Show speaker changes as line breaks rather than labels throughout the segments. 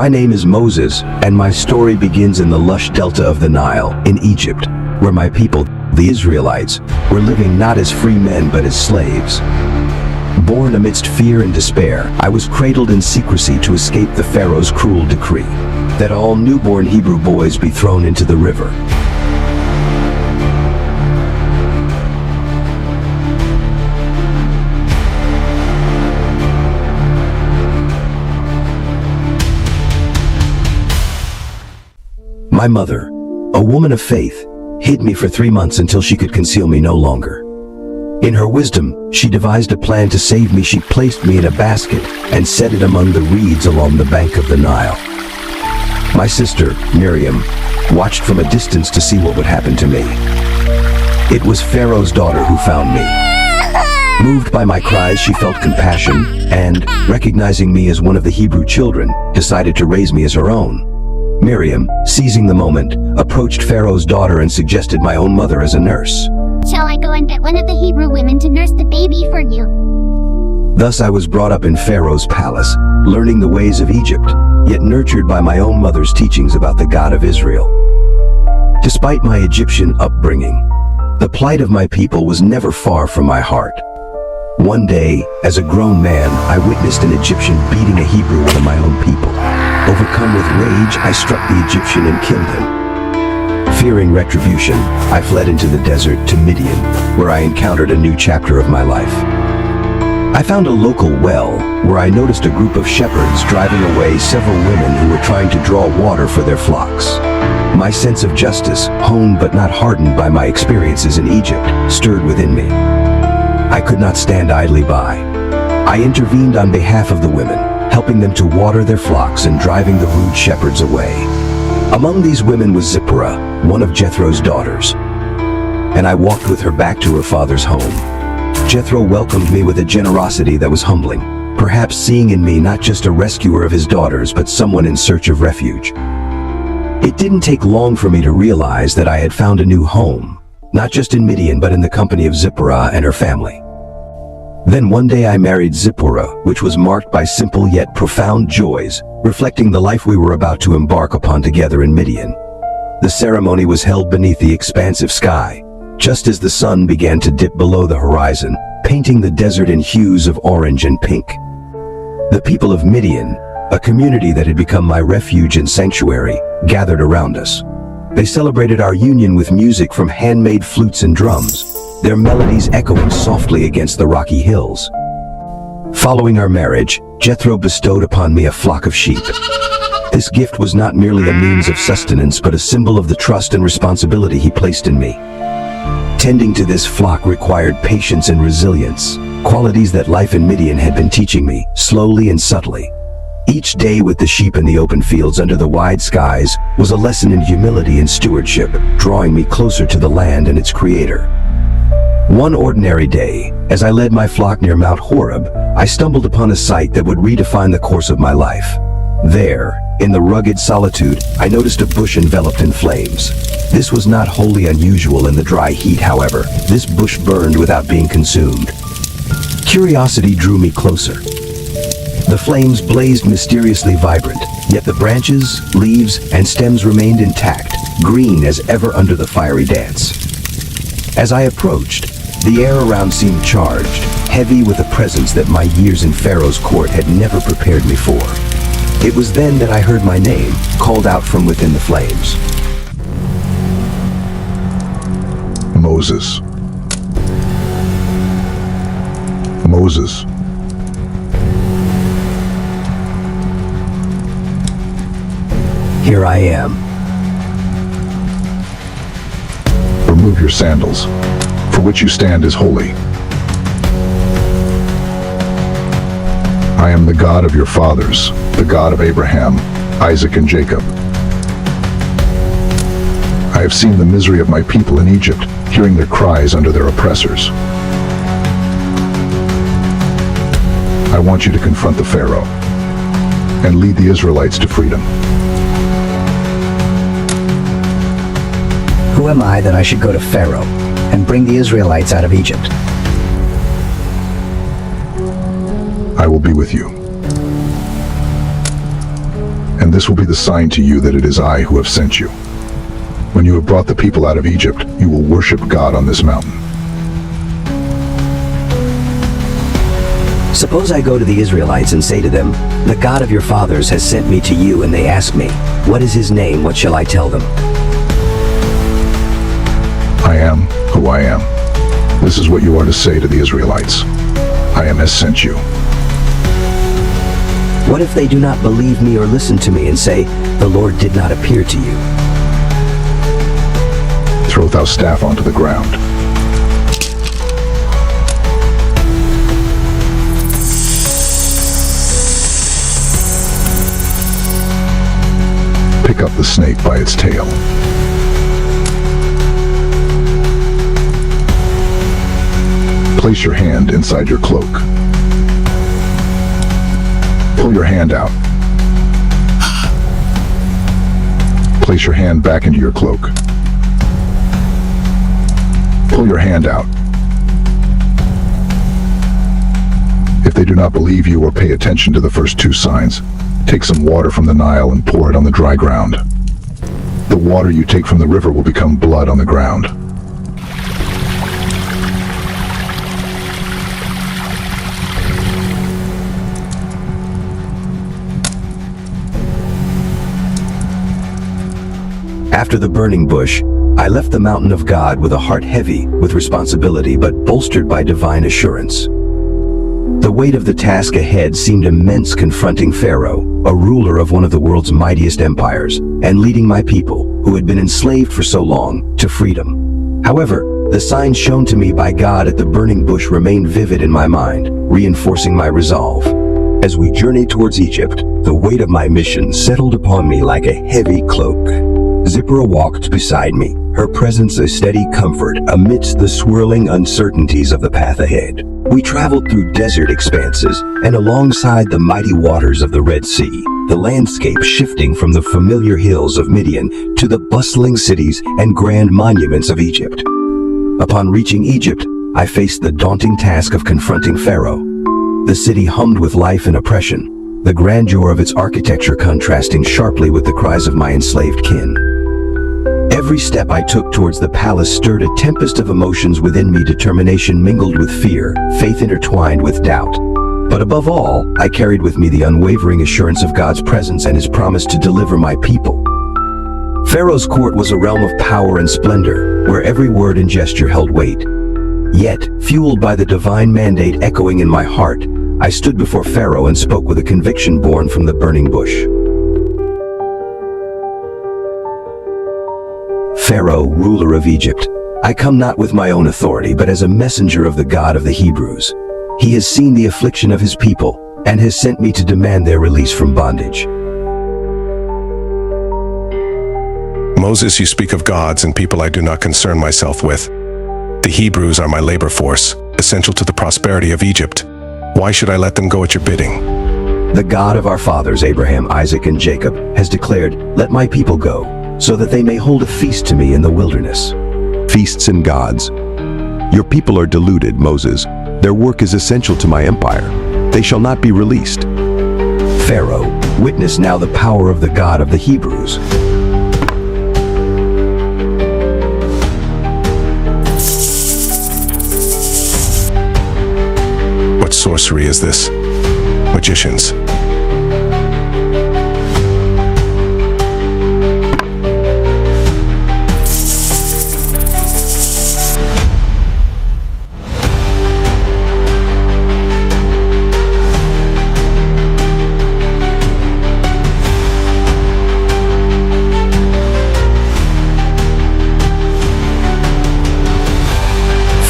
My name is Moses, and my story begins in the lush delta of the Nile, in Egypt, where my people, the Israelites, were living not as free men but as slaves. Born amidst fear and despair, I was cradled in secrecy to escape the Pharaoh's cruel decree that all newborn Hebrew boys be thrown into the river. My mother, a woman of faith, hid me for 3 months until she could conceal me no longer. In her wisdom, she devised a plan to save me. She placed me in a basket and set it among the reeds along the bank of the Nile. My sister, Miriam, watched from a distance to see what would happen to me. It was Pharaoh's daughter who found me. Moved by my cries, she felt compassion and, recognizing me as one of the Hebrew children, decided to raise me as her own. Miriam, seizing the moment, approached Pharaoh's daughter and suggested my own mother as a nurse.
Shall I go and get one of the Hebrew women to nurse the baby for you?
Thus I was brought up in Pharaoh's palace, learning the ways of Egypt, yet nurtured by my own mother's teachings about the God of Israel. Despite my Egyptian upbringing, the plight of my people was never far from my heart. One day, as a grown man, I witnessed an Egyptian beating a Hebrew, one of my own people. Overcome with rage, I struck the Egyptian and killed him. Fearing retribution, I fled into the desert to Midian, where I encountered a new chapter of my life. I found a local well, where I noticed a group of shepherds driving away several women who were trying to draw water for their flocks. My sense of justice, honed but not hardened by my experiences in Egypt, stirred within me. I could not stand idly by. I intervened on behalf of the women, helping them to water their flocks and driving the rude shepherds away. Among these women was Zipporah, one of Jethro's daughters, and I walked with her back to her father's home. Jethro welcomed me with a generosity that was humbling, perhaps seeing in me not just a rescuer of his daughters but someone in search of refuge. It didn't take long for me to realize that I had found a new home, not just in Midian but in the company of Zipporah and her family. Then one day I married Zipporah, which was marked by simple yet profound joys, reflecting the life we were about to embark upon together in Midian. The ceremony was held beneath the expansive sky, just as the sun began to dip below the horizon, painting the desert in hues of orange and pink. The people of Midian, a community that had become my refuge and sanctuary, gathered around us. They celebrated our union with music from handmade flutes and drums, their melodies echoing softly against the rocky hills. Following our marriage, Jethro bestowed upon me a flock of sheep. This gift was not merely a means of sustenance but a symbol of the trust and responsibility he placed in me. Tending to this flock required patience and resilience, qualities that life in Midian had been teaching me, slowly and subtly. Each day with the sheep in the open fields under the wide skies was a lesson in humility and stewardship, drawing me closer to the land and its creator. One ordinary day, as I led my flock near Mount Horeb, I stumbled upon a sight that would redefine the course of my life. There, in the rugged solitude, I noticed a bush enveloped in flames. This was not wholly unusual in the dry heat, however. This bush burned without being consumed. Curiosity drew me closer. The flames blazed mysteriously vibrant, yet the branches, leaves, and stems remained intact, green as ever under the fiery dance. As I approached, the air around seemed charged, heavy with a presence that my years in Pharaoh's court had never prepared me for. It was then that I heard my name, called out from within the flames.
Moses. Moses.
Here I am.
Remove your sandals, for which you stand is holy. I am the God of your fathers, the God of Abraham, Isaac, and Jacob. I have seen the misery of my people in Egypt, hearing their cries under their oppressors. I want you to confront the Pharaoh and lead the Israelites to freedom.
Who am I that I should go to Pharaoh and bring the Israelites out of Egypt?
I will be with you. and this will be the sign to you that it is I who have sent you. When you have brought the people out of Egypt, you will worship God on this mountain.
Suppose I go to the Israelites and say to them, "The God of your fathers has sent me to you," and they ask me, "What is his name?" What shall I tell them?
I am who I am. This is what you are to say to the Israelites. I am has sent you.
What if they do not believe me or listen to me and say, "The Lord did not appear to you"?
Throw thou staff onto the ground. Pick up the snake by its tail. Place your hand inside your cloak. Pull your hand out. Place your hand back into your cloak. Pull your hand out. If they do not believe you or pay attention to the first two signs, take some water from the Nile and pour it on the dry ground. The water you take from the river will become blood on the ground.
After the burning bush, I left the mountain of God with a heart heavy with responsibility but bolstered by divine assurance. The weight of the task ahead seemed immense, confronting Pharaoh, a ruler of one of the world's mightiest empires, and leading my people, who had been enslaved for so long, to freedom. However, the signs shown to me by God at the burning bush remained vivid in my mind, reinforcing my resolve. As we journeyed towards Egypt, the weight of my mission settled upon me like a heavy cloak. Zipporah walked beside me, her presence a steady comfort amidst the swirling uncertainties of the path ahead. We traveled through desert expanses and alongside the mighty waters of the Red Sea, the landscape shifting from the familiar hills of Midian to the bustling cities and grand monuments of Egypt. Upon reaching Egypt, I faced the daunting task of confronting Pharaoh. The city hummed with life and oppression, the grandeur of its architecture contrasting sharply with the cries of my enslaved kin. Every step I took towards the palace stirred a tempest of emotions within me, determination mingled with fear, faith intertwined with doubt. But above all, I carried with me the unwavering assurance of God's presence and his promise to deliver my people. Pharaoh's court was a realm of power and splendor, where every word and gesture held weight. Yet, fueled by the divine mandate echoing in my heart, I stood before Pharaoh and spoke with a conviction born from the burning bush. Pharaoh, ruler of Egypt, I come not with my own authority, but as a messenger of the God of the Hebrews. He has seen the affliction of his people and has sent me to demand their release from bondage.
Moses, you speak of gods and people I do not concern myself with. The Hebrews are my labor force, essential to the prosperity of Egypt. Why should I let them go at your bidding?
The God of our fathers, Abraham, Isaac, and Jacob, has declared, "Let my people go, so that they may hold a feast to me in the wilderness."
Feasts and gods. Your people are deluded, Moses. Their work is essential to my empire. They shall not be released.
Pharaoh, witness now the power of the God of the Hebrews.
What sorcery is this? Magicians.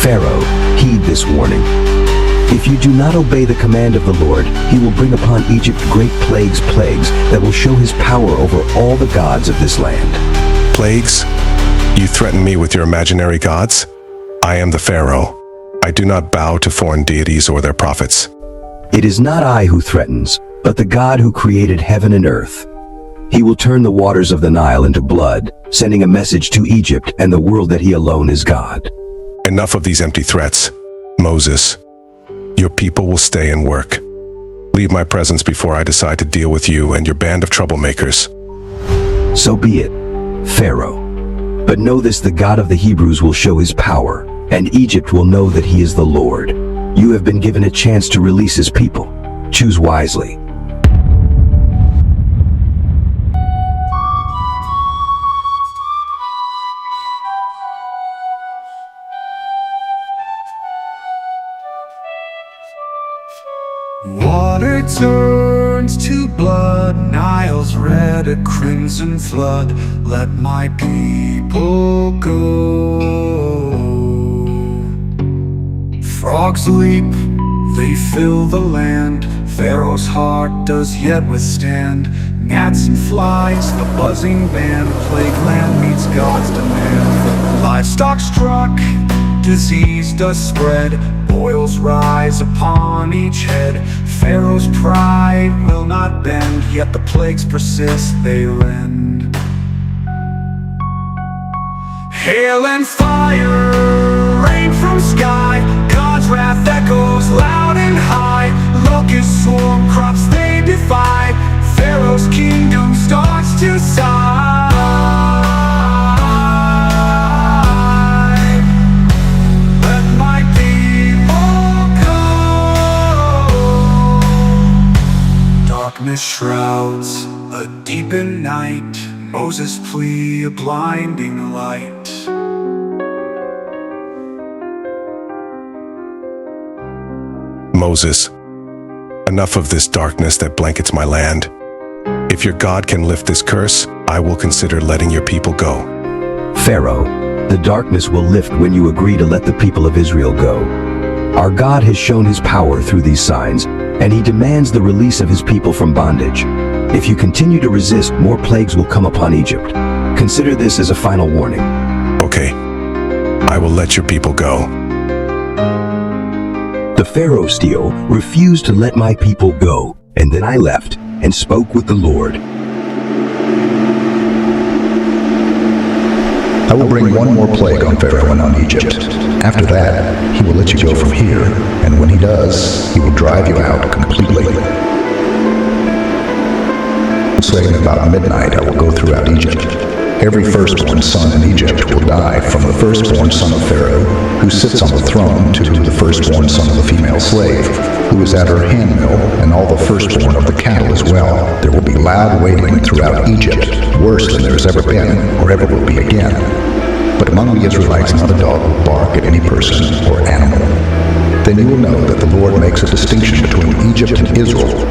Pharaoh, heed this warning. If you do not obey the command of the Lord, he will bring upon Egypt great plagues that will show his power over all the gods of this land.
Plagues? You threaten me with your imaginary gods? I am the Pharaoh. I do not bow to foreign deities or their prophets.
It is not I who threatens, but the God who created heaven and earth. He will turn the waters of the Nile into blood, sending a message to Egypt and the world that he alone is God.
Enough of these empty threats. Moses, your people will stay and work. Leave my presence before I decide to deal with you and your band of troublemakers.
So be it, Pharaoh. But know this, the God of the Hebrews will show his power, and Egypt will know that he is the Lord. You have been given a chance to release his people. Choose wisely.
Water turns to blood, Nile's red, a crimson flood. Let my people go. Frogs leap, they fill the land. Pharaoh's heart does yet withstand. Gnats and flies, the buzzing band. Plague land meets God's demand. Livestock struck, disease does spread. Boils rise upon each head. Pharaoh's pride will not bend, yet the plagues persist, they rend. Hail and fire, rain from sky. God's wrath echoes loud and high. Locusts swarm, crops they defy. Pharaoh's kingdom starts to sigh. Let my people go. Darkness shrouds a deepened night. Moses' plea, a blinding light.
Moses, enough of this darkness that blankets my land. If your God can lift this curse, I will consider letting your people go.
Pharaoh, the darkness will lift when you agree to let the people of Israel go. Our God has shown his power through these signs, and he demands the release of his people from bondage. If you continue to resist, more plagues will come upon Egypt. Consider this as a final warning.
Okay, I will let your people go.
The Pharaoh still refused to let my people go, and then I left and spoke with the Lord.
I will bring one more plague on Pharaoh and on Egypt. After that, he will let you go from here, and when he does, he will drive you out completely. Saying about midnight, I will go throughout Egypt. Every firstborn son in Egypt will die, from the firstborn son of Pharaoh, who sits on the throne, to the firstborn son of the female slave, who is at her handmill, and all the firstborn of the cattle as well. There will be loud wailing throughout Egypt, worse than there has ever been, or ever will be again. But among the Israelites not a dog will bark at any person or animal. Then you will know that the Lord makes a distinction between Egypt and Israel.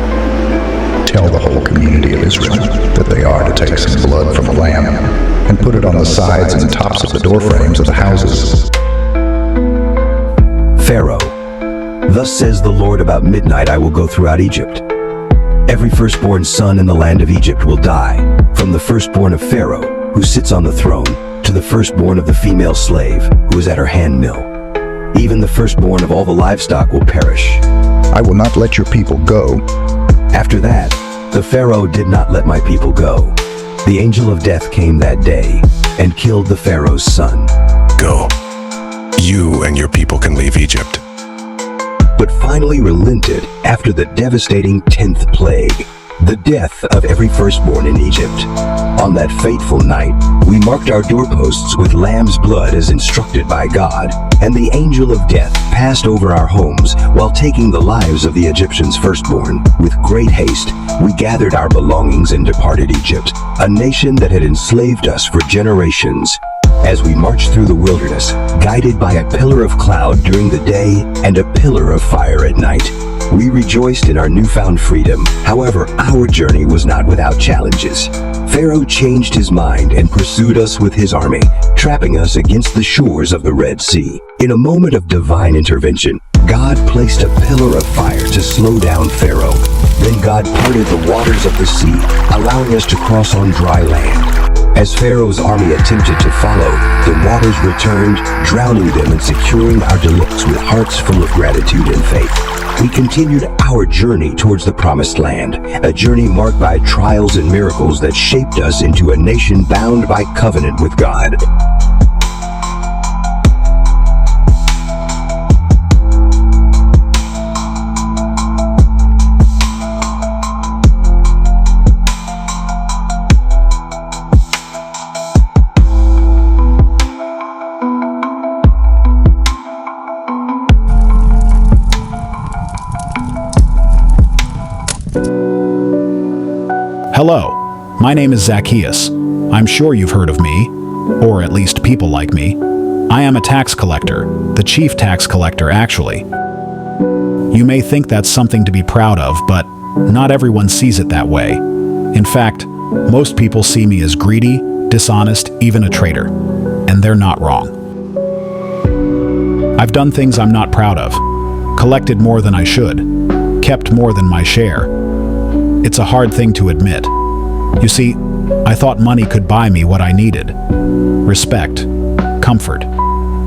Tell the whole community of Israel that they are to take some blood from a lamb and put it on the sides and tops of the door frames of the houses.
Pharaoh, thus says the Lord, about midnight I will go throughout Egypt. Every firstborn son in the land of Egypt will die, from the firstborn of Pharaoh, who sits on the throne, to the firstborn of the female slave, who is at her handmill. Even the firstborn of all the livestock will perish.
I will not let your people go.
After that, the Pharaoh did not let my people go. The angel of death came that day and killed the Pharaoh's son.
Go. You and your people can leave Egypt.
But finally relented after the devastating 10th plague, the death of every firstborn in Egypt. On that fateful night, we marked our doorposts with lamb's blood as instructed by God, and the angel of death passed over our homes while taking the lives of the Egyptians' firstborn. With great haste, we gathered our belongings and departed Egypt, a nation that had enslaved us for generations. As we marched through the wilderness, guided by a pillar of cloud during the day and a pillar of fire at night, we rejoiced in our newfound freedom. However, our journey was not without challenges. Pharaoh changed his mind and pursued us with his army, trapping us against the shores of the Red Sea. In a moment of divine intervention, God placed a pillar of fire to slow down Pharaoh. Then God parted the waters of the sea, allowing us to cross on dry land. As Pharaoh's army attempted to follow, the waters returned, drowning them and securing our deliverance with hearts full of gratitude and faith. We continued our journey towards the Promised Land, a journey marked by trials and miracles that shaped us into a nation bound by covenant with God.
Hello, my name is Zacchaeus. I'm sure you've heard of me, or at least people like me. I am a tax collector, the chief tax collector actually. You may think that's something to be proud of, but not everyone sees it that way. In fact, most people see me as greedy, dishonest, even a traitor, and they're not wrong. I've done things I'm not proud of, collected more than I should, kept more than my share. It's a hard thing to admit. You see, I thought money could buy me what I needed: respect, comfort,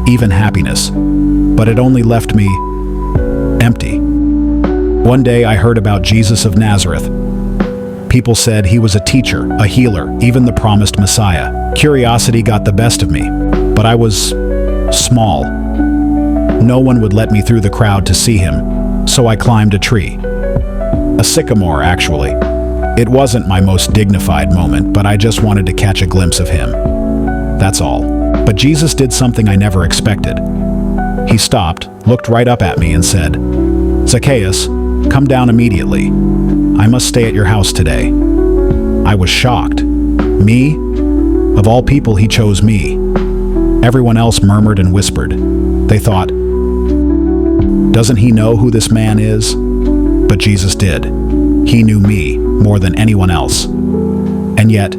even happiness. But it only left me empty. One day I heard about Jesus of Nazareth. People said he was a teacher, a healer, even the promised Messiah. Curiosity got the best of me, but I was small. No one would let me through the crowd to see him, so I climbed a tree. A sycamore, actually. It wasn't my most dignified moment, but I just wanted to catch a glimpse of him. That's all. But Jesus did something I never expected. He stopped, looked right up at me, and said, "Zacchaeus, come down immediately. I must stay at your house today." I was shocked. Me? Of all people, he chose me. Everyone else murmured and whispered. They thought, "Doesn't he know who this man is?" But Jesus did. He knew me more than anyone else. And yet,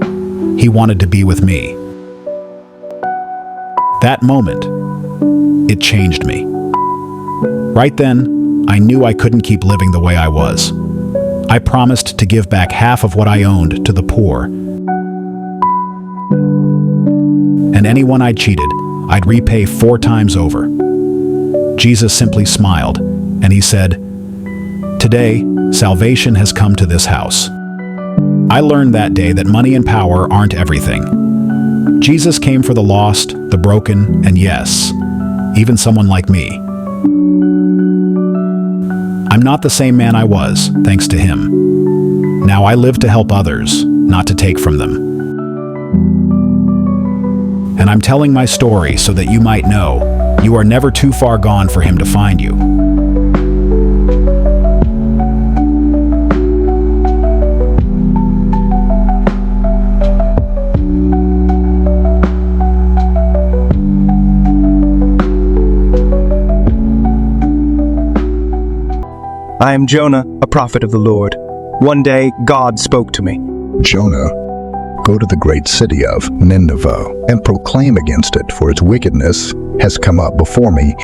he wanted to be with me. That moment, it changed me. Right then, I knew I couldn't keep living the way I was. I promised to give back half of what I owned to the poor. And anyone I'd cheated, I'd repay 4 times over. Jesus simply smiled, and he said, "Today, salvation has come to this house." I learned that day that money and power aren't everything. Jesus came for the lost, the broken, and yes, even someone like me. I'm not the same man I was, thanks to him. Now I live to help others, not to take from them. And I'm telling my story so that you might know you are never too far gone for him to find you.
I am Jonah, a prophet of the Lord. One day, God spoke to me.
Jonah, go to the great city of Nineveh and proclaim against it, for its wickedness has come up before me.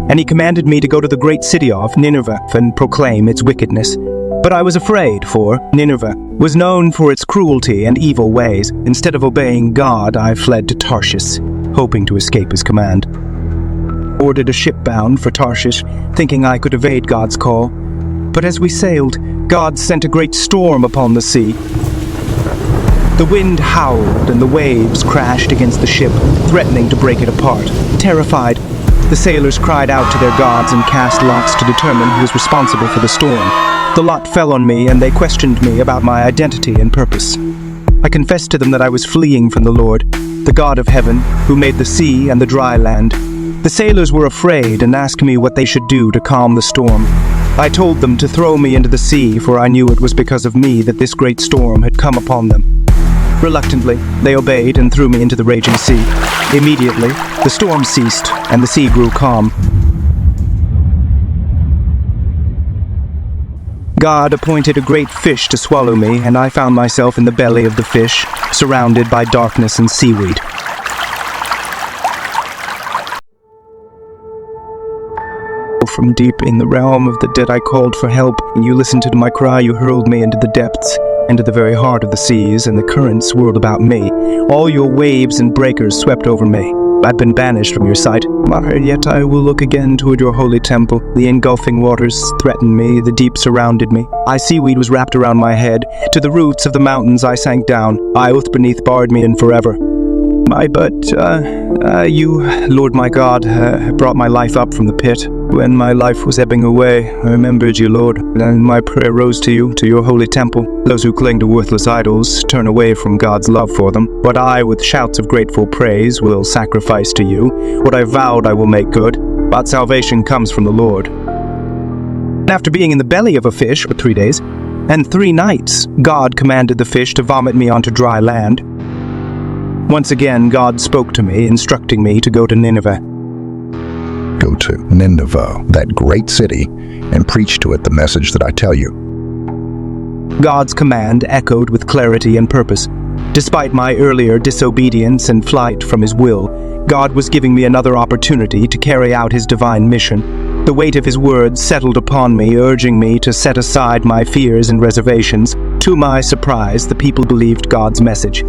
And he commanded me to go to the great city of Nineveh and proclaim its wickedness. But I was afraid, for Nineveh was known for its cruelty and evil ways. Instead of obeying God, I fled to Tarshish, hoping to escape his command. Ordered a ship bound for Tarshish, thinking I could evade God's call. But as we sailed, God sent a great storm upon the sea. The wind howled and the waves crashed against the ship, threatening to break it apart. Terrified, the sailors cried out to their gods and cast lots to determine who was responsible for the storm. The lot fell on me, and they questioned me about my identity and purpose. I confessed to them that I was fleeing from the Lord, the God of heaven, who made the sea and the dry land. The sailors were afraid and asked me what they should do to calm the storm. I told them to throw me into the sea, for I knew it was because of me that this great storm had come upon them. Reluctantly, they obeyed and threw me into the raging sea. Immediately, the storm ceased and the sea grew calm. God appointed a great fish to swallow me, and I found myself in the belly of the fish, surrounded by darkness and seaweed. From deep in the realm of the dead I called for help, and you listened to my cry. You hurled me into the depths, into the very heart of the seas, and the currents swirled about me. All your waves and breakers swept over me. I've been banished from your sight, yet I will look again toward your holy temple. The engulfing waters threatened me, the deep surrounded me. Seaweed was wrapped around my head. To the roots of the mountains I sank down. Oath beneath barred me in forever. You, Lord my God, brought my life up from the pit. When my life was ebbing away, I remembered you, Lord, and my prayer rose to you, to your holy temple. Those who cling to worthless idols turn away from God's love for them. But I, with shouts of grateful praise, will sacrifice to you. What I vowed I will make good, but salvation comes from the Lord. After being in the belly of a fish for 3 days, And 3 nights, God commanded the fish to vomit me onto dry land. Once again, God spoke to me, instructing me to go to Nineveh.
Go to Nineveh, that great city, and preach to it the message that I tell you.
God's command echoed with clarity and purpose. Despite my earlier disobedience and flight from His will, God was giving me another opportunity to carry out His divine mission. The weight of His words settled upon me, urging me to set aside my fears and reservations. To my surprise, the people believed God's message.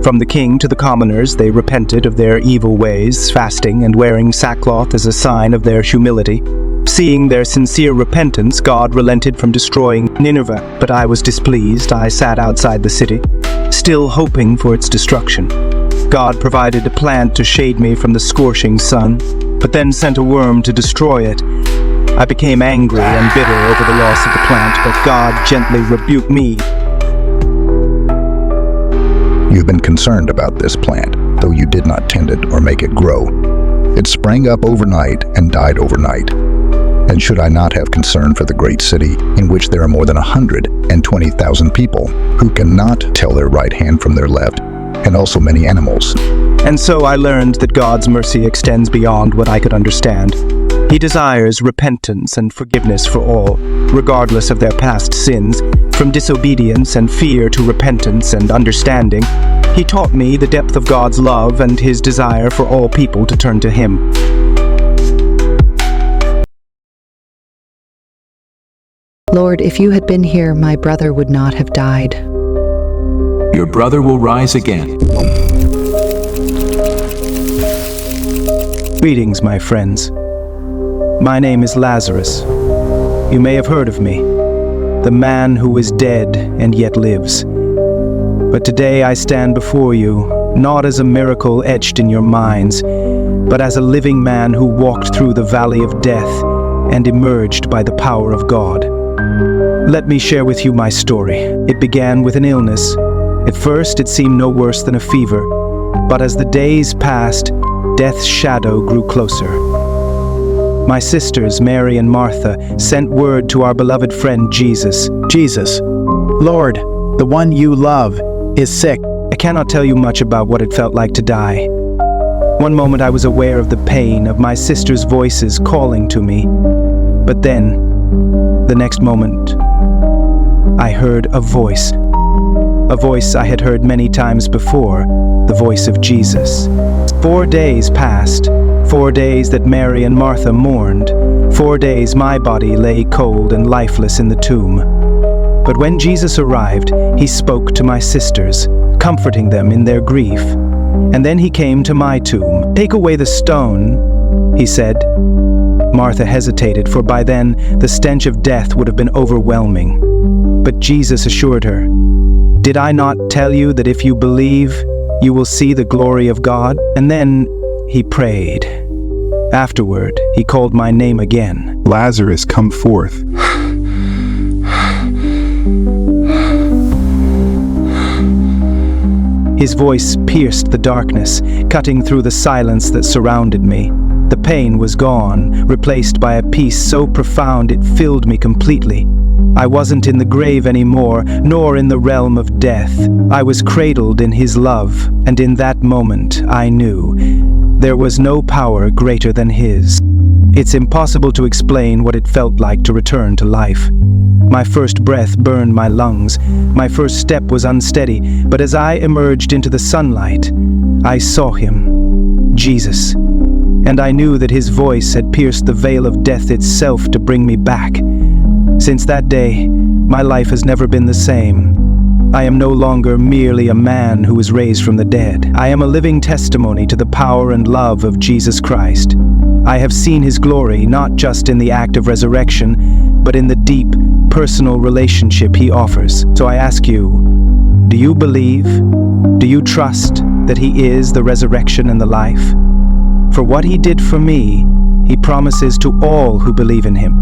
From the king to the commoners, they repented of their evil ways, fasting and wearing sackcloth as a sign of their humility. Seeing their sincere repentance, God relented from destroying Nineveh, but I was displeased. I sat outside the city, still hoping for its destruction. God provided a plant to shade me from the scorching sun, but then sent a worm to destroy it. I became angry and bitter over the loss of the plant, but God gently rebuked me.
You've been concerned about this plant, though you did not tend it or make it grow. It sprang up overnight and died overnight. And should I not have concern for the great city, in which there are more than 120,000 people who cannot tell their right hand from their left, and also many animals?
And so I learned that God's mercy extends beyond what I could understand. He desires repentance and forgiveness for all, regardless of their past sins. From disobedience and fear to repentance and understanding, He taught me the depth of God's love and His desire for all people to turn to Him.
Lord, if you had been here, my brother would not have died.
Your brother will rise again.
Greetings, my friends. My name is Lazarus. You may have heard of me, the man who is dead and yet lives. But today I stand before you, not as a miracle etched in your minds, but as a living man who walked through the valley of death and emerged by the power of God. Let me share with you my story. It began with an illness. At first, it seemed no worse than a fever, but as the days passed, death's shadow grew closer. My sisters, Mary and Martha, sent word to our beloved friend Jesus.
Jesus, Lord, the one you love, is sick.
I cannot tell you much about what it felt like to die. One moment I was aware of the pain of my sisters' voices calling to me, but then, the next moment, I heard a voice I had heard many times before, the voice of Jesus. 4 days passed, 4 days that Mary and Martha mourned, 4 days my body lay cold and lifeless in the tomb. But when Jesus arrived, He spoke to my sisters, comforting them in their grief. And then He came to my tomb. "Take away the stone," He said. Martha hesitated, for by then the stench of death would have been overwhelming. But Jesus assured her, "Did I not tell you that if you believe, you will see the glory of God?" And then He prayed. Afterward, He called my name again.
"Lazarus, come forth."
His voice pierced the darkness, cutting through the silence that surrounded me. The pain was gone, replaced by a peace so profound it filled me completely. I wasn't in the grave anymore, nor in the realm of death. I was cradled in His love, and in that moment I knew there was no power greater than His. It's impossible to explain what it felt like to return to life. My first breath burned my lungs. My first step was unsteady, but as I emerged into the sunlight, I saw Him, Jesus. And I knew that His voice had pierced the veil of death itself to bring me back. Since that day, my life has never been the same. I am no longer merely a man who was raised from the dead. I am a living testimony to the power and love of Jesus Christ. I have seen His glory not just in the act of resurrection, but in the deep, personal relationship He offers. So I ask you, do you believe? Do you trust that He is the resurrection and the life? For what He did for me, He promises to all who believe in Him.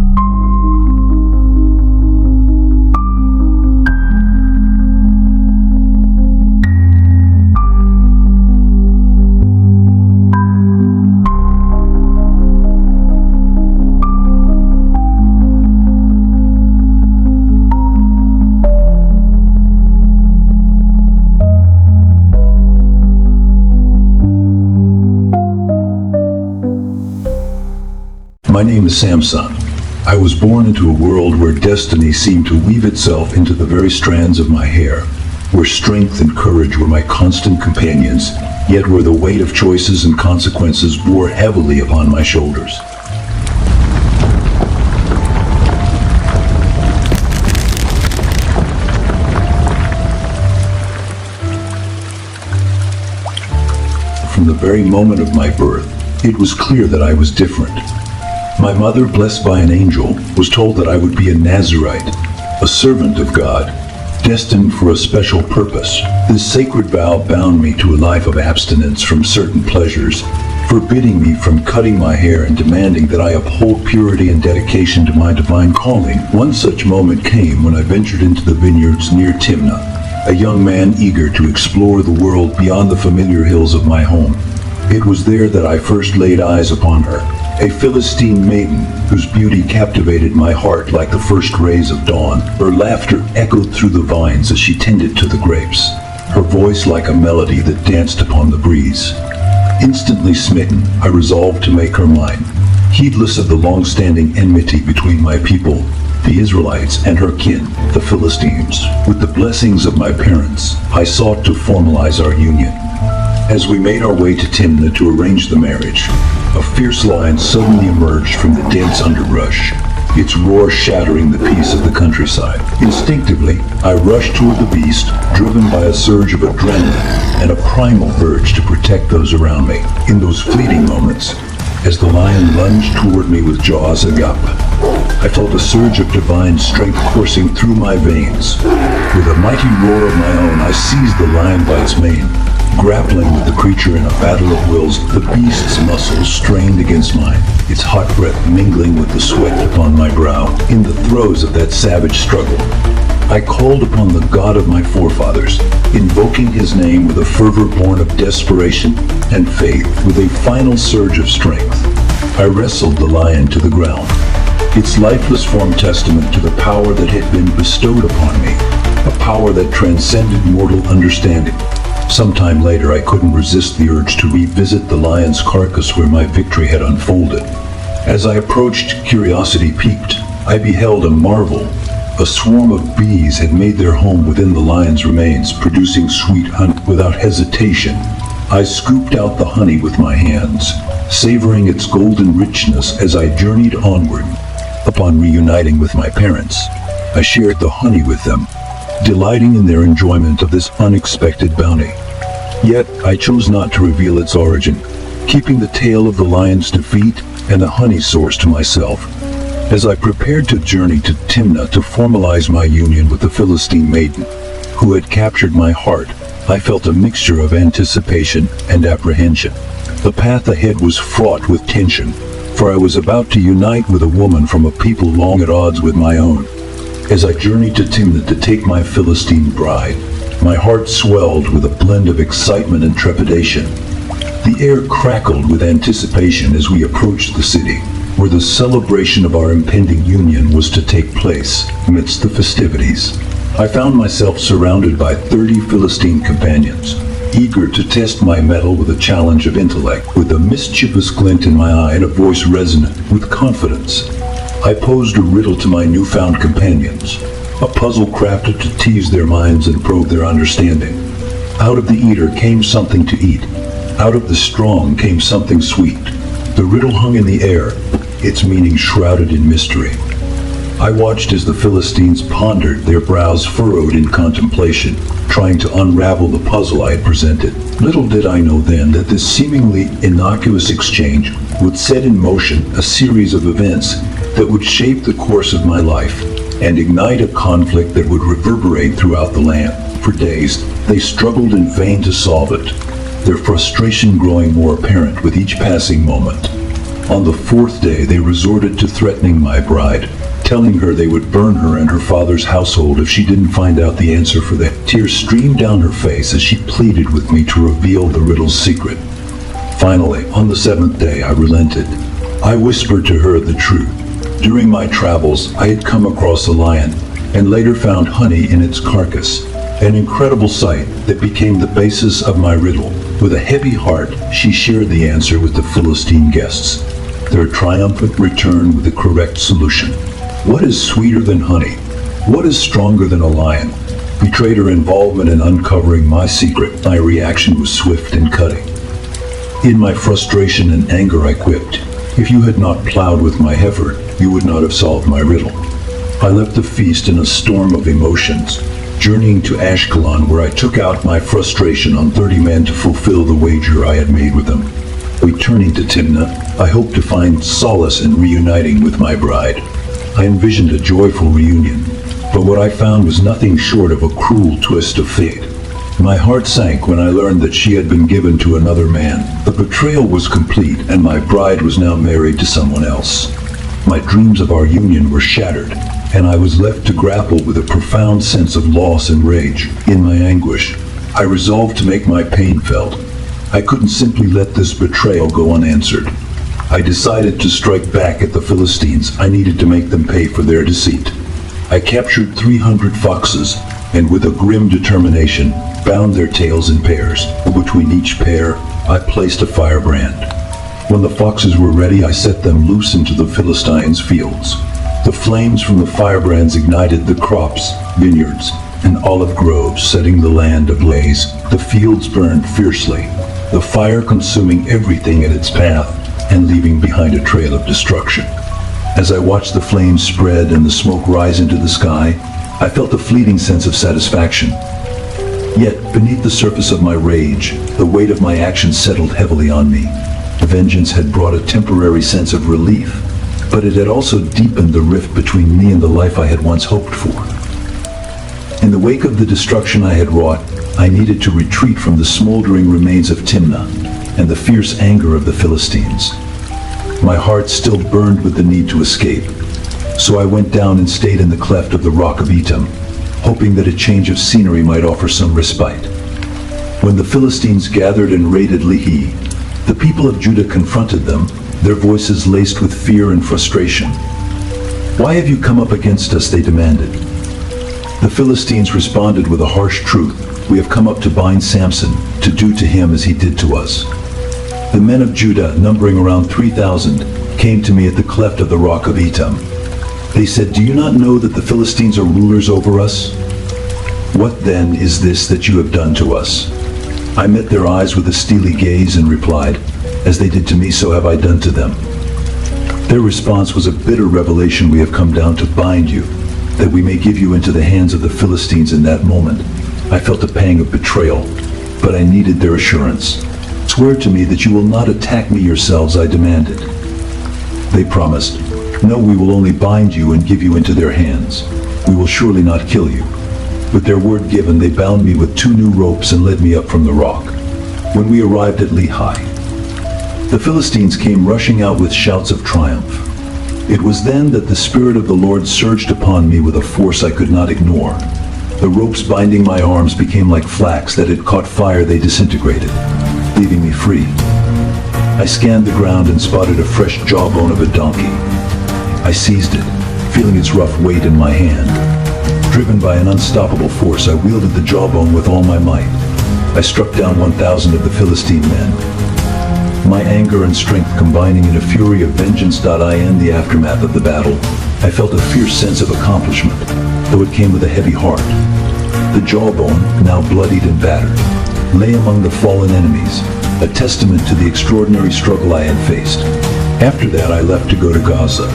My name is Samson. I was born into a world where destiny seemed to weave itself into the very strands of my hair, where strength and courage were my constant companions, yet where the weight of choices and consequences bore heavily upon my shoulders. From the very moment of my birth, it was clear that I was different. My mother, blessed by an angel, was told that I would be a Nazirite, a servant of God, destined for a special purpose. This sacred vow bound me to a life of abstinence from certain pleasures, forbidding me from cutting my hair and demanding that I uphold purity and dedication to my divine calling. One such moment came when I ventured into the vineyards near Timnah, a young man eager to explore the world beyond the familiar hills of my home. It was there that I first laid eyes upon her, a Philistine maiden whose beauty captivated my heart like the first rays of dawn. Her laughter echoed through the vines as she tended to the grapes, her voice like a melody that danced upon the breeze. Instantly smitten, I resolved to make her mine, heedless of the long-standing enmity between my people, the Israelites, and her kin, the Philistines. With the blessings of my parents, I sought to formalize our union. As we made our way to Timnah to arrange the marriage, a fierce lion suddenly emerged from the dense underbrush, its roar shattering the peace of the countryside. Instinctively, I rushed toward the beast, driven by a surge of adrenaline and a primal urge to protect those around me. In those fleeting moments, as the lion lunged toward me with jaws agape, I felt a surge of divine strength coursing through my veins. With a mighty roar of my own, I seized the lion by its mane. Grappling with the creature in a battle of wills, the beast's muscles strained against mine, its hot breath mingling with the sweat upon my brow. In the throes of that savage struggle, I called upon the God of my forefathers, invoking his name with a fervor born of desperation and faith. With a final surge of strength, I wrestled the lion to the ground, its lifeless form testament to the power that had been bestowed upon me, a power that transcended mortal understanding. Sometime later, I couldn't resist the urge to revisit the lion's carcass where my victory had unfolded. As I approached, curiosity piqued. I beheld a marvel. A swarm of bees had made their home within the lion's remains, producing sweet honey. Without hesitation, I scooped out the honey with my hands, savoring its golden richness as I journeyed onward. Upon reuniting with my parents, I shared the honey with them, delighting in their enjoyment of this unexpected bounty. Yet, I chose not to reveal its origin, keeping the tale of the lion's defeat and the honey source to myself. As I prepared to journey to Timnah to formalize my union with the Philistine maiden, who had captured my heart, I felt a mixture of anticipation and apprehension. The path ahead was fraught with tension, for I was about to unite with a woman from a people long at odds with my own. As I journeyed to Timnah to take my Philistine bride, my heart swelled with a blend of excitement and trepidation. The air crackled with anticipation as we approached the city, where the celebration of our impending union was to take place. Amidst the festivities, I found myself surrounded by 30 Philistine companions, eager to test my mettle with a challenge of intellect. With a mischievous glint in my eye and a voice resonant with confidence, I posed a riddle to my newfound companions, a puzzle crafted to tease their minds and probe their understanding. Out of the eater came something to eat. Out of the strong came something sweet. The riddle hung in the air, its meaning shrouded in mystery. I watched as the Philistines pondered, their brows furrowed in contemplation, trying to unravel the puzzle I had presented. Little did I know then that this seemingly innocuous exchange would set in motion a series of events that would shape the course of my life and ignite a conflict that would reverberate throughout the land. For days, they struggled in vain to solve it, their frustration growing more apparent with each passing moment. On the fourth day, they resorted to threatening my bride, telling her they would burn her and her father's household if she didn't find out the answer for them. Tears streamed down her face as she pleaded with me to reveal the riddle's secret. Finally, on the seventh day, I relented. I whispered to her the truth. During my travels, I had come across a lion and later found honey in its carcass, an incredible sight that became the basis of my riddle. With a heavy heart, she shared the answer with the Philistine guests.
their triumphant return with the correct solution. What is sweeter than honey? What is stronger than a lion? Betrayed her involvement in uncovering my secret. My reaction was swift and cutting. In my frustration and anger, I quipped, "If you had not plowed with my heifer, you would not have solved my riddle." I left the feast in a storm of emotions, journeying to Ashkelon, where I took out my frustration on 30 men to fulfill the wager I had made with them. Returning to Timnah, I hoped to find solace in reuniting with my bride. I envisioned a joyful reunion, but what I found was nothing short of a cruel twist of fate. My heart sank when I learned that she had been given to another man. The betrayal was complete, and my bride was now married to someone else. My dreams of our union were shattered, and I was left to grapple with a profound sense of loss and rage. In my anguish, I resolved to make my pain felt. I couldn't simply let this betrayal go unanswered. I decided to strike back at the Philistines. I needed to make them pay for their deceit. I captured 300 foxes, and with a grim determination, bound their tails in pairs. Between each pair, I placed a firebrand. When the foxes were ready, I set them loose into the Philistines' fields. The flames from the firebrands ignited the crops, vineyards, and olive groves, setting the land ablaze. The fields burned fiercely, the fire consuming everything in its path and leaving behind a trail of destruction. As I watched the flames spread and the smoke rise into the sky, I felt a fleeting sense of satisfaction. Yet, beneath the surface of my rage, the weight of my actions settled heavily on me. Vengeance had brought a temporary sense of relief, but it had also deepened the rift between me and the life I had once hoped for. In the wake of the destruction I had wrought, I needed to retreat from the smoldering remains of Timnah and the fierce anger of the Philistines. My heart still burned with the need to escape, so I went down and stayed in the cleft of the rock of Etam, hoping that a change of scenery might offer some respite. When the Philistines gathered and raided Lehi, the people of Judah confronted them, their voices laced with fear and frustration. "Why have you come up against us?" they demanded. The Philistines responded with a harsh truth. "We have come up to bind Samson, to do to him as he did to us." The men of Judah, numbering around 3,000, came to me at the cleft of the rock of Etam. They said, "Do you not know that the Philistines are rulers over us? What then is this that you have done to us?" I met their eyes with a steely gaze and replied, "As they did to me, so have I done to them." Their response was a bitter revelation. "We have come down to bind you, that we may give you into the hands of the Philistines." In that moment, I felt a pang of betrayal, but I needed their assurance. "Swear to me that you will not attack me yourselves," I demanded. They promised, "No, we will only bind you and give you into their hands. We will surely not kill you." With their word given, they bound me with 2 new ropes and led me up from the rock. When we arrived at Lehi, the Philistines came rushing out with shouts of triumph. It was then that the Spirit of the Lord surged upon me with a force I could not ignore. The ropes binding my arms became like flax that had caught fire. They disintegrated, leaving me free. I scanned the ground and spotted a fresh jawbone of a donkey. I seized it, feeling its rough weight in my hand. Driven by an unstoppable force, I wielded the jawbone with all my might. I struck down 1,000 of the Philistine men, my anger and strength combining in a fury of vengeance. In the aftermath of the battle, I felt a fierce sense of accomplishment, though it came with a heavy heart. The jawbone, now bloodied and battered, lay among the fallen enemies, a testament to the extraordinary struggle I had faced. After that, I left to go to Gaza.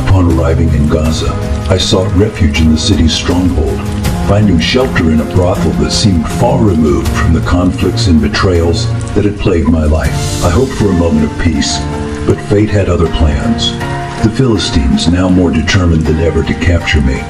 Upon arriving in Gaza, I sought refuge in the city's stronghold, finding shelter in a brothel that seemed far removed from the conflicts and betrayals that had plagued my life. I hoped for a moment of peace, but fate had other plans. The Philistines, now more determined than ever to capture me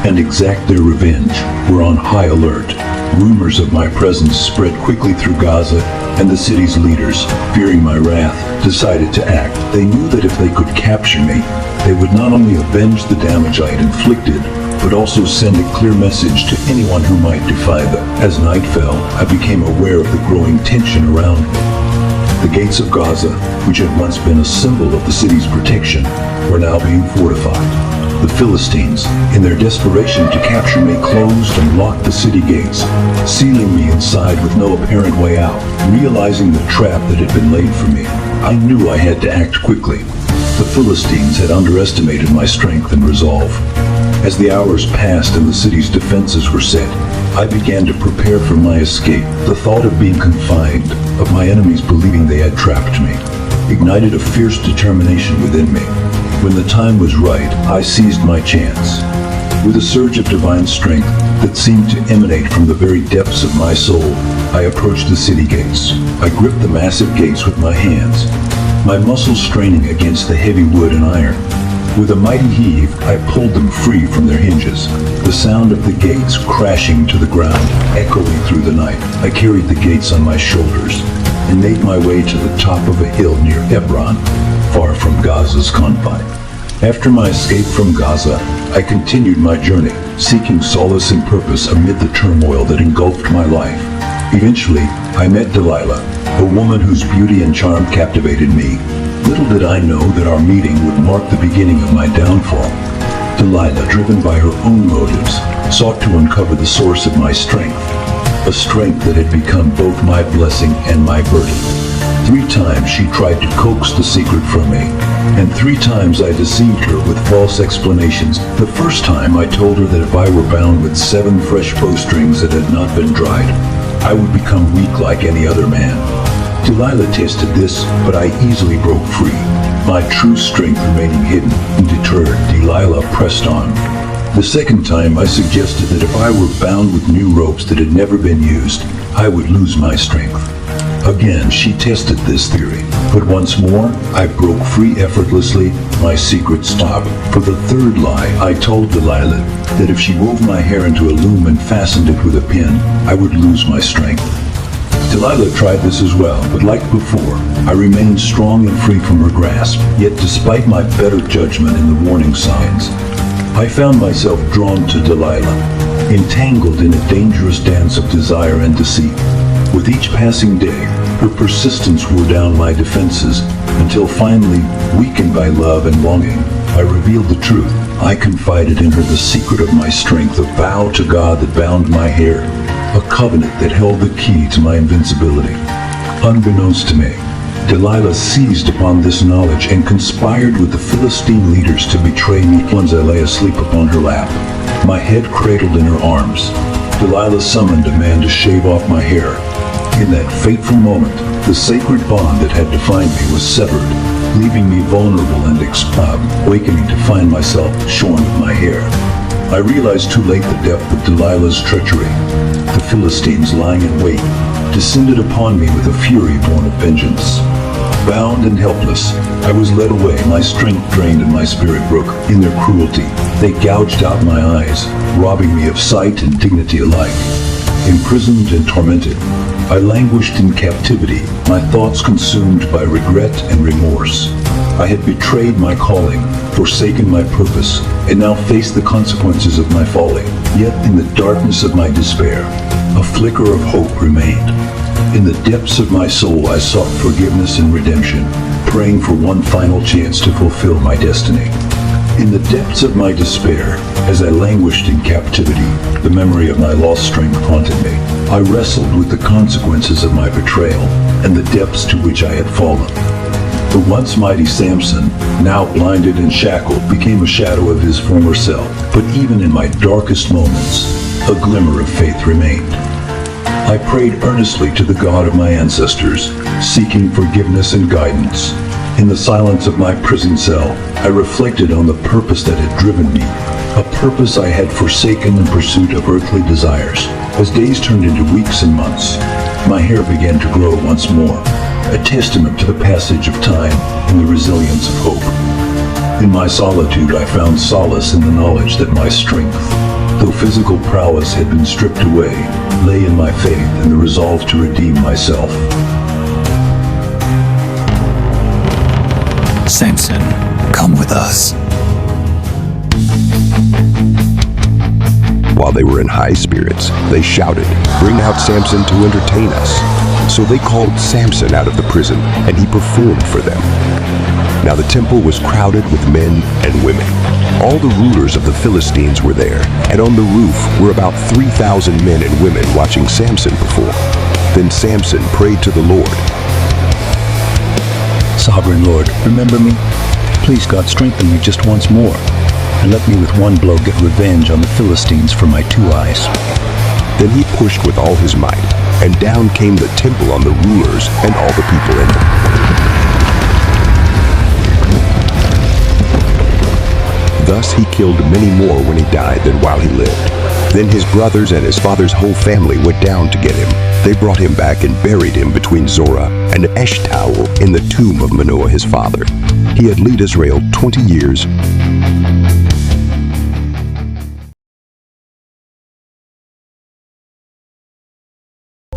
and exact their revenge, were on high alert. Rumors of my presence spread quickly through Gaza, and the city's leaders, fearing my wrath, decided to act. They knew that if they could capture me, they would not only avenge the damage I had inflicted, but also send a clear message to anyone who might defy them. As night fell, I became aware of the growing tension around me. The gates of Gaza, which had once been a symbol of the city's protection, were now being fortified. The Philistines, in their desperation to capture me, closed and locked the city gates, sealing me inside with no apparent way out. Realizing the trap that had been laid for me, I knew I had to act quickly. The Philistines had underestimated my strength and resolve. As the hours passed and the city's defenses were set, I began to prepare for my escape. The thought of being confined, of my enemies believing they had trapped me, ignited a fierce determination within me. When the time was right, I seized my chance. With a surge of divine strength that seemed to emanate from the very depths of my soul, I approached the city gates. I gripped the massive gates with my hands, my muscles straining against the heavy wood and iron. With a mighty heave, I pulled them free from their hinges, the sound of the gates crashing to the ground, echoing through the night. I carried the gates on my shoulders and made my way to the top of a hill near Hebron, far from Gaza's confine. After my escape from Gaza, I continued my journey, seeking solace and purpose amid the turmoil that engulfed my life. Eventually, I met Delilah, a woman whose beauty and charm captivated me. Little did I know that our meeting would mark the beginning of my downfall. Delilah, driven by her own motives, sought to uncover the source of my strength, a strength that had become both my blessing and my burden. 3 times she tried to coax the secret from me, and 3 times I deceived her with false explanations. The first time I told her that if I were bound with 7 fresh bowstrings that had not been dried, I would become weak like any other man. Delilah tested this, but I easily broke free, my true strength remaining hidden. Undeterred, Delilah pressed on. The second time I suggested that if I were bound with new ropes that had never been used, I would lose my strength. Again, she tested this theory, but once more, I broke free effortlessly, my secret stopped. For the third lie, I told Delilah that if she wove my hair into a loom and fastened it with a pin, I would lose my strength. Delilah tried this as well, but like before, I remained strong and free from her grasp. Yet despite my better judgment and the warning signs, I found myself drawn to Delilah, entangled in a dangerous dance of desire and deceit. With each passing day, her persistence wore down my defenses, until finally, weakened by love and longing, I revealed the truth. I confided in her the secret of my strength, a vow to God that bound my hair, a covenant that held the key to my invincibility. Unbeknownst to me, Delilah seized upon this knowledge and conspired with the Philistine leaders to betray me. Once I lay asleep upon her lap, my head cradled in her arms, Delilah summoned a man to shave off my hair. In that fateful moment, the sacred bond that had defined me was severed, leaving me vulnerable and exposed, awakening to find myself shorn of my hair. I realized too late the depth of Delilah's treachery. The Philistines, lying in wait, descended upon me with a fury born of vengeance. Bound and helpless, I was led away, my strength drained and my spirit broke. In their cruelty, they gouged out my eyes, robbing me of sight and dignity alike. Imprisoned and tormented, I languished in captivity, my thoughts consumed by regret and remorse. I had betrayed my calling, forsaken my purpose, and now faced the consequences of my folly. Yet in the darkness of my despair, a flicker of hope remained. In the depths of my soul, I sought forgiveness and redemption, praying for one final chance to fulfill my destiny. In the depths of my despair, as I languished in captivity, the memory of my lost strength haunted me. I wrestled with the consequences of my betrayal and the depths to which I had fallen. The once mighty Samson, now blinded and shackled, became a shadow of his former self. But even in my darkest moments, a glimmer of faith remained. I prayed earnestly to the God of my ancestors, seeking forgiveness and guidance. In the silence of my prison cell, I reflected on the purpose that had driven me, a purpose I had forsaken in pursuit of earthly desires. As days turned into weeks and months, my hair began to grow once more, a testament to the passage of time and the resilience of hope. In my solitude, I found solace in the knowledge that my strength, though physical prowess had been stripped away, lay in my faith and the resolve to redeem myself.
Samson, come with us.
While they were in high spirits, they shouted, "Bring out Samson to entertain us." So they called Samson out of the prison, and he performed for them. Now the temple was crowded with men and women. All the rulers of the Philistines were there, and on the roof were about 3,000 men and women watching Samson perform. Then Samson prayed to the Lord.
Sovereign Lord, remember me.
Please, God, strengthen me just once more, and let me with one blow get revenge on the Philistines for my 2 eyes.
Then he pushed with all his might, and down came the temple on the rulers and all the people in it. Thus he killed many more when he died than while he lived. Then his brothers and his father's whole family went down to get him. They brought him back and buried him between Zorah and Eshtaol in the tomb of Manoah his father. He had led Israel 20 years.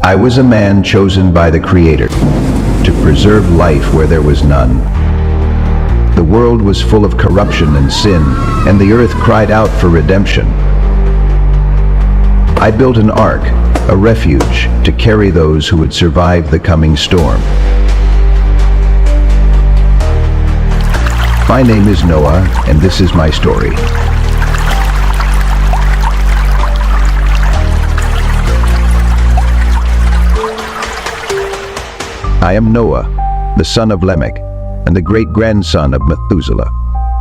I was a man chosen by the Creator to preserve life where there was none. The world was full of corruption and sin, and the earth cried out for redemption. I built an ark, a refuge, to carry those who would survive the coming storm. My name is Noah, and this is my story. I am Noah, the son of Lamech, and the great-grandson of Methuselah.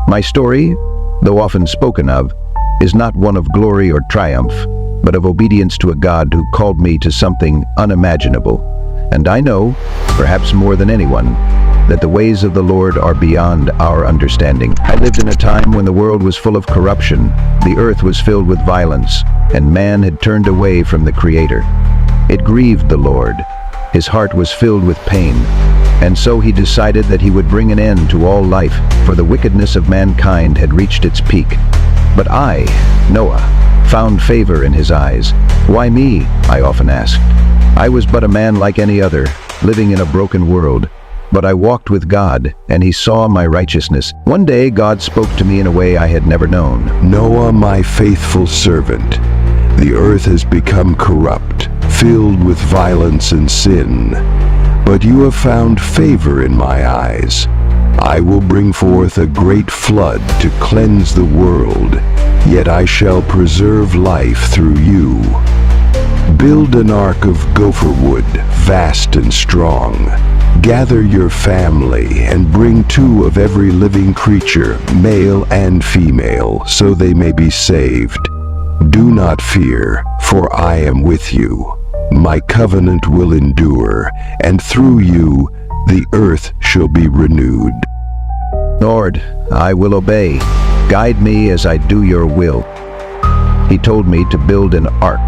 My story, though often spoken of, is not one of glory or triumph, but of obedience to a God who called me to something unimaginable. And I know, perhaps more than anyone, that the ways of the Lord are beyond our understanding. I lived in a time when the world was full of corruption, the earth was filled with violence, and man had turned away from the Creator. It grieved the Lord. His heart was filled with pain, and so he decided that he would bring an end to all life, for the wickedness of mankind had reached its peak. But I, Noah, found favor in his eyes. Why me? I often asked. I was but a man like any other, living in a broken world. But I walked with God, and he saw my righteousness. One day God spoke to me in a way I had never known.
Noah, my faithful servant, the earth has become corrupt, filled with violence and sin. But you have found favor in my eyes. I will bring forth a great flood to cleanse the world, yet I shall preserve life through you. Build an ark of gopher wood, vast and strong. Gather your family and bring 2 of every living creature, male and female, so they may be saved. Do not fear, for I am with you. My covenant will endure, and through you the earth shall be renewed.
Lord, I will obey. Guide me as I do your will. He told me to build an ark,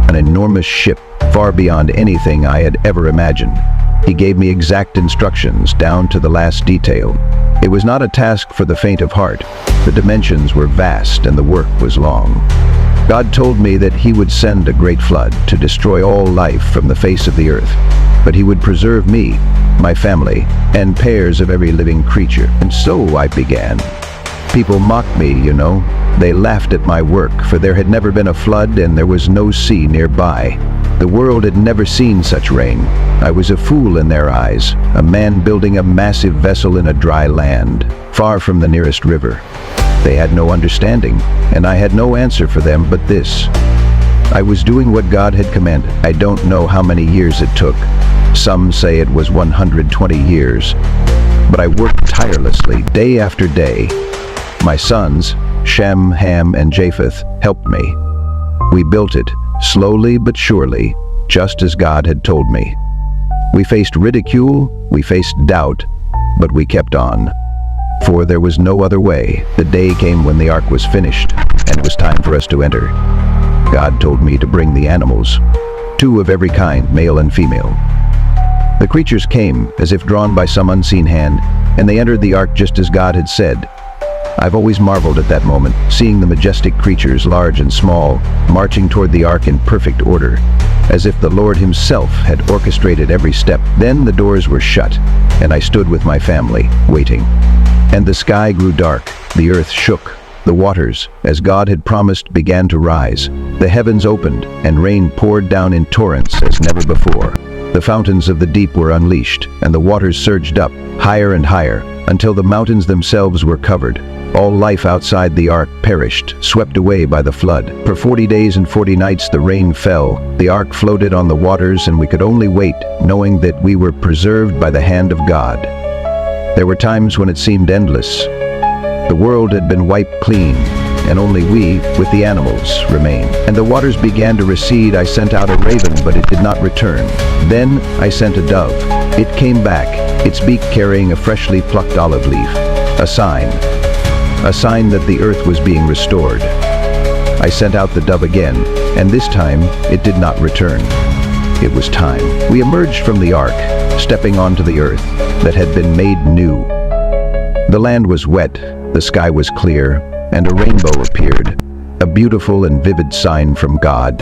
an enormous ship far beyond anything I had ever imagined. He gave me exact instructions down to the last detail. It was not a task for the faint of heart. The dimensions were vast and the work was long. God told me that he would send a great flood to destroy all life from the face of the earth, but he would preserve me, my family, and pairs of every living creature. And so I began. People mocked me, you know. They laughed at my work, for there had never been a flood and there was no sea nearby. The world had never seen such rain. I was a fool in their eyes, a man building a massive vessel in a dry land, far from the nearest river. They had no understanding, and I had no answer for them but this. I was doing what God had commanded. I don't know how many years it took. Some say it was 120 years. But I worked tirelessly, day after day. My sons, Shem, Ham, and Japheth, helped me. We built it, slowly but surely, just as God had told me. We faced ridicule, we faced doubt, but we kept on. For there was no other way. The day came when the ark was finished, and it was time for us to enter. God told me to bring the animals, 2 of every kind, male and female. The creatures came, as if drawn by some unseen hand, and they entered the ark just as God had said. I've always marveled at that moment, seeing the majestic creatures, large and small, marching toward the ark in perfect order, as if the Lord himself had orchestrated every step. Then the doors were shut, and I stood with my family, waiting. And the sky grew dark, the earth shook, the waters, as God had promised, began to rise. The heavens opened, and rain poured down in torrents as never before. The fountains of the deep were unleashed, and the waters surged up, higher and higher, until the mountains themselves were covered. All life outside the ark perished, swept away by the flood. For 40 days and 40 nights the rain fell. The ark floated on the waters, and we could only wait, knowing that we were preserved by the hand of God.
There were times when it seemed endless. The world had been wiped clean, and only we, with the animals, remained. And the waters began to recede. I sent out a raven, but it did not return. Then I sent a dove. It came back, its beak carrying a freshly plucked olive leaf. A sign that the earth was being restored. I sent out the dove again, and this time it did not return. It was time. We emerged from the ark, stepping onto the earth that had been made new. The land was wet, the sky was clear, and a rainbow appeared, a beautiful and vivid sign from God.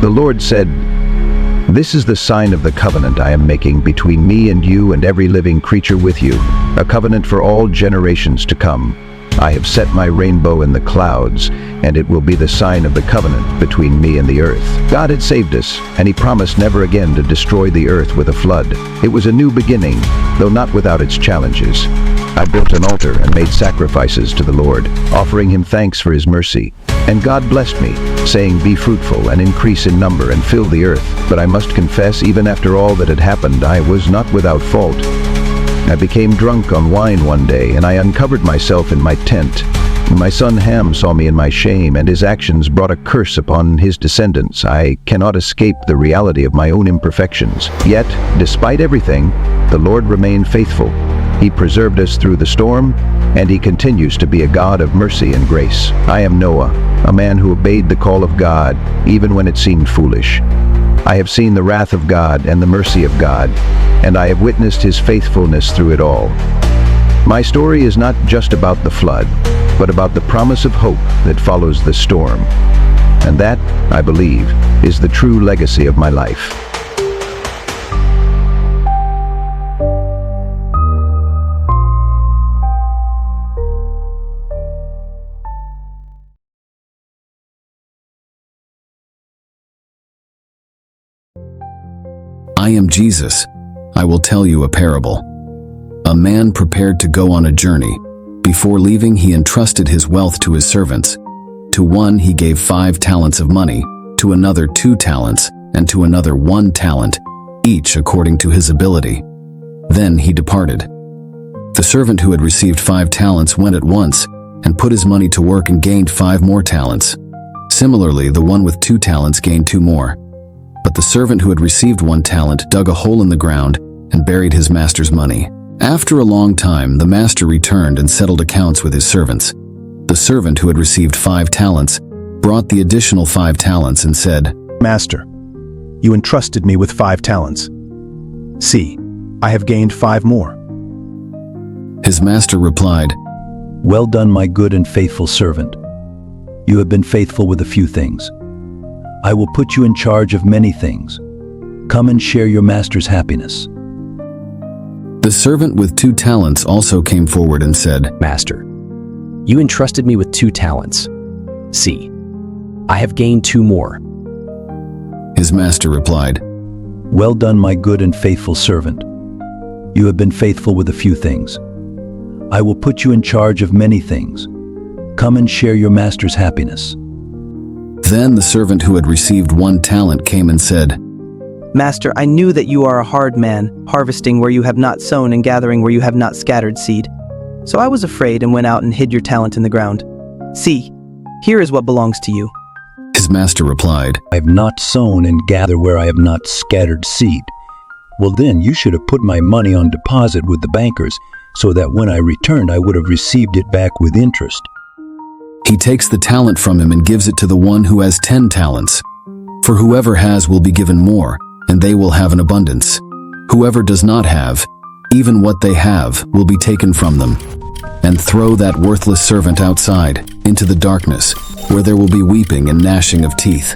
The Lord said, "This is the sign of the covenant I am making between me and you and every living creature with you, a covenant for all generations to come. I have set my rainbow in the clouds, and it will be the sign of the covenant between me and the earth." God had saved us, and he promised never again to destroy the earth with a flood. It was a new beginning, though not without its challenges. I built an altar and made sacrifices to the Lord, offering him thanks for his mercy. And God blessed me, saying, "Be fruitful and increase in number and fill the earth." But I must confess, even after all that had happened, I was not without fault. I became drunk on wine one day, and I uncovered myself in my tent. My son Ham saw me in my shame, and his actions brought a curse upon his descendants. I cannot escape the reality of my own imperfections. Yet, despite everything, the Lord remained faithful. He preserved us through the storm, and he continues to be a God of mercy and grace. I am Noah, a man who obeyed the call of God, even when it seemed foolish. I have seen the wrath of God and the mercy of God, and I have witnessed his faithfulness through it all. My story is not just about the flood, but about the promise of hope that follows the storm. And that, I believe, is the true legacy of my life.
I am Jesus. I will tell you a parable. A man prepared to go on a journey. Before leaving, he entrusted his wealth to his servants. To one he gave 5 talents of money, to another 2 talents, and to another 1 talent, each according to his ability. Then he departed. The servant who had received 5 talents went at once and put his money to work and gained 5 more talents. Similarly, the one with 2 talents gained 2 more. But the servant who had received 1 talent dug a hole in the ground and buried his master's money. After a long time, the master returned and settled accounts with his servants. The servant who had received 5 talents brought the additional 5 talents and said,
"Master, you entrusted me with 5 talents. See, I have gained 5 more."
His master replied,
"Well done, my good and faithful servant. You have been faithful with a few things. I will put you in charge of many things. Come and share your master's happiness."
The servant with 2 talents also came forward and said,
"Master, you entrusted me with 2 talents. See, I have gained 2 more."
His master replied,
"Well done, my good and faithful servant. You have been faithful with a few things. I will put you in charge of many things. Come and share your master's happiness."
Then the servant who had received 1 talent came and said,
"Master, I knew that you are a hard man, harvesting where you have not sown and gathering where you have not scattered seed. So I was afraid and went out and hid your talent in the ground. See, here is what belongs to you."
His master replied,
"I have not sown and gathered where I have not scattered seed. Well then, you should have put my money on deposit with the bankers, so that when I returned I would have received it back with interest."
He takes the talent from him and gives it to the one who has 10 talents. For whoever has will be given more, and they will have an abundance. Whoever does not have, even what they have will be taken from them. And throw that worthless servant outside, into the darkness, where there will be weeping and gnashing of teeth.